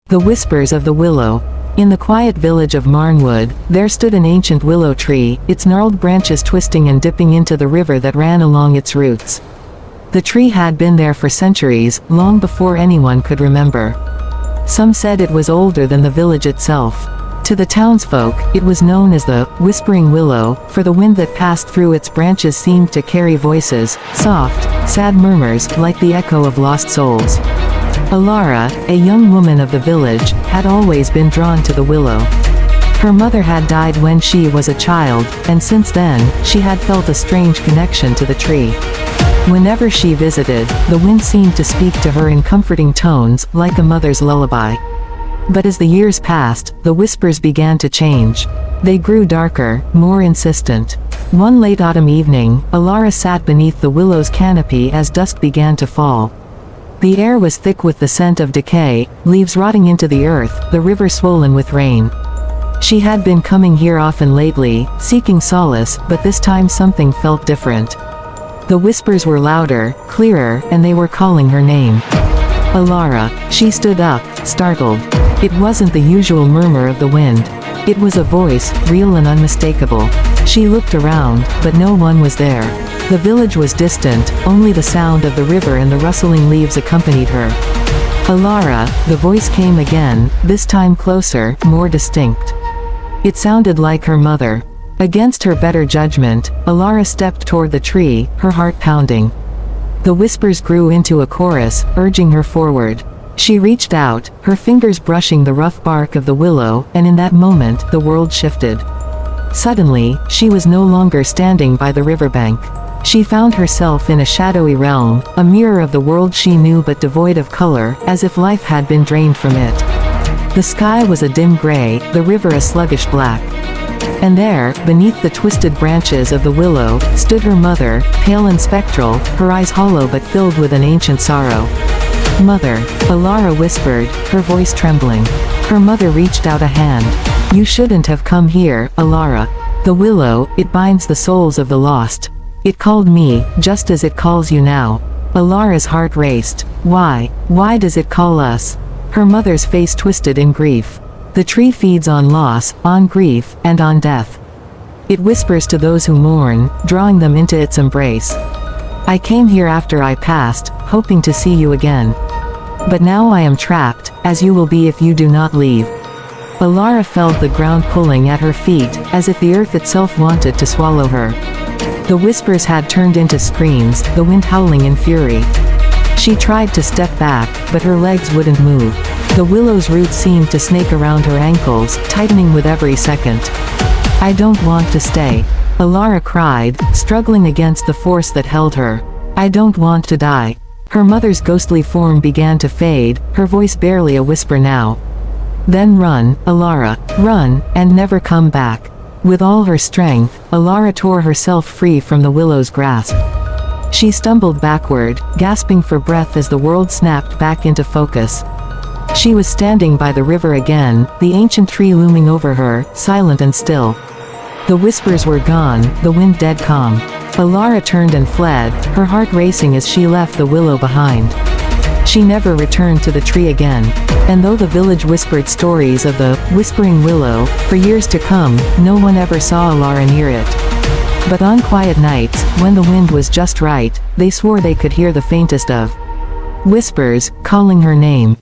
The Whispers of the Willow. In the quiet village of Marnwood, there stood an ancient willow tree, its gnarled branches twisting and dipping into the river that ran along its roots. The tree had been there for centuries, long before anyone could remember. Some said it was older than the village itself. To the townsfolk, it was known as the Whispering Willow, for the wind that passed through its branches seemed to carry voices, soft, sad murmurs, like the echo of lost souls. Alara, a young woman of the village, had always been drawn to the willow. Her mother had died when she was a child, and since then, she had felt a strange connection to the tree. Whenever she visited, the wind seemed to speak to her in comforting tones, like a mother's lullaby. But as the years passed, the whispers began to change. They grew darker, more insistent. One late autumn evening, Alara sat beneath the willow's canopy as dusk began to fall. The air was thick with the scent of decay, leaves rotting into the earth, the river swollen with rain. She had been coming here often lately, seeking solace, but this time something felt different. The whispers were louder, clearer, and they were calling her name. Alara. She stood up, startled. It wasn't the usual murmur of the wind. It was a voice, real and unmistakable. She looked around, but no one was there. The village was distant, only the sound of the river and the rustling leaves accompanied her. Alara, the voice came again, this time closer, more distinct. It sounded like her mother. Against her better judgment, Alara stepped toward the tree, her heart pounding. The whispers grew into a chorus, urging her forward. She reached out, her fingers brushing the rough bark of the willow, and in that moment, the world shifted. Suddenly, she was no longer standing by the riverbank. She found herself in a shadowy realm, a mirror of the world she knew but devoid of color, as if life had been drained from it. The sky was a dim gray, the river a sluggish black. And there, beneath the twisted branches of the willow, stood her mother, pale and spectral, her eyes hollow but filled with an ancient sorrow. "Mother," Alara whispered, her voice trembling. Her mother reached out a hand. "You shouldn't have come here, Alara. The willow, it binds the souls of the lost. It called me, just as it calls you now." Alara's heart raced. Why? Why does it call us? Her mother's face twisted in grief. The tree feeds on loss, on grief, and on death. It whispers to those who mourn, drawing them into its embrace. "I came here after I passed, hoping to see you again. But now I am trapped, as you will be if you do not leave." Alara felt the ground pulling at her feet, as if the earth itself wanted to swallow her. The whispers had turned into screams, the wind howling in fury. She tried to step back, but her legs wouldn't move. The willow's roots seemed to snake around her ankles, tightening with every second. "I don't want to stay," Alara cried, struggling against the force that held her. "I don't want to die." Her mother's ghostly form began to fade, her voice barely a whisper now. "Then run, Alara, run, and never come back." With all her strength, Alara tore herself free from the willow's grasp. She stumbled backward, gasping for breath as the world snapped back into focus. She was standing by the river again, the ancient tree looming over her, silent and still. The whispers were gone, the wind dead calm. Alara turned and fled, her heart racing as she left the willow behind. She never returned to the tree again. And though the village whispered stories of the Whispering Willow, for years to come, no one ever saw Alara near it. But on quiet nights, when the wind was just right, they swore they could hear the faintest of whispers, calling her name.